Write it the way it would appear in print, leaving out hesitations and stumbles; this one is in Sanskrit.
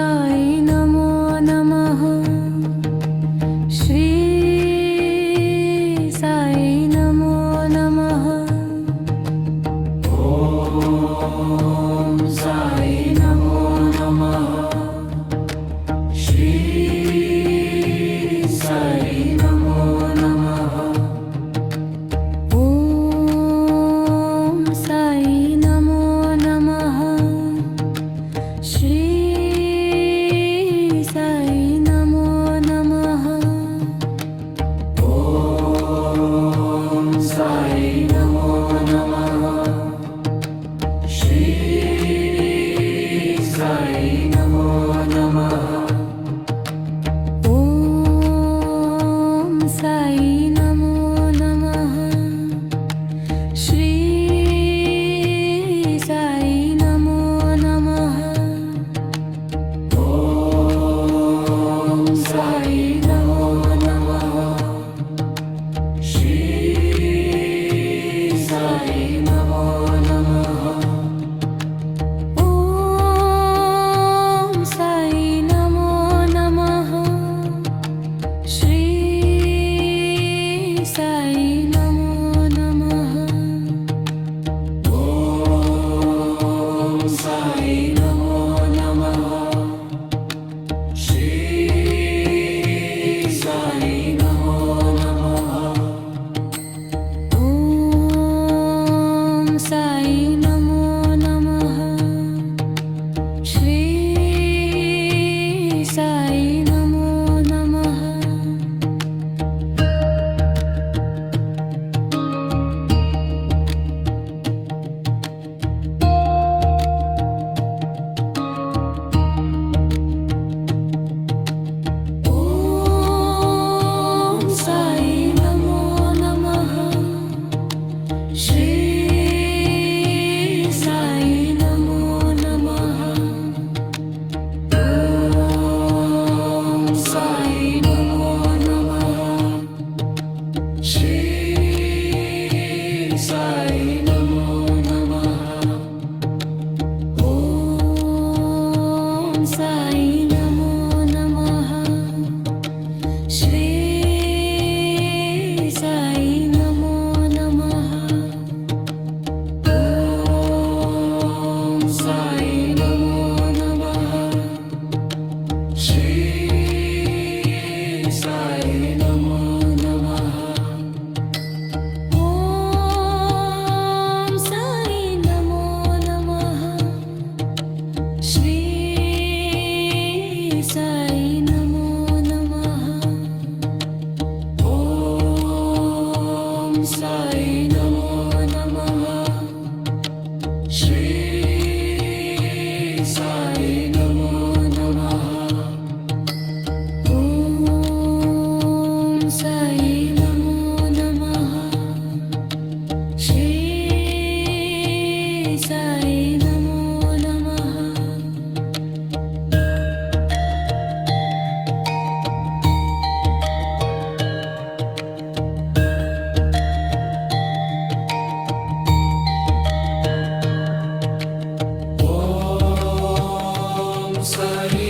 साई नमो नमः श्री साई नमो नमः ॐ साई नमो नमः श्री साई नमो नमः ॐ साई नमो नमः श्री साई नमो नमः ॐ साई नमो नमः श्री साई नमो नमः ॐ साई नमो नमः श्री साई नमो नमः ॐ साई नमो नमः श्री साई नमो नमः ॐ साई नमो नमः श्री साई नमो नमः ॐ साई नमो नमः श्री साई नमो नमः ॐ साई नमो नमः श्री साई नमो नमः ॐ साई नमो नमः श्री साई नमो नमः ॐ साई नमो नमः श्री साई नमो नमः ॐ साई नमो नमः श्री साई नमो नमः ॐ साई नमो नमः श्री साई नमो नमः ॐ साई नमो नमः श्री साई नमो नमः ॐ साई नमो नमः श्री साई नमो नमः ॐ साई नमो नमः श्री साई नमो नमः ॐ साई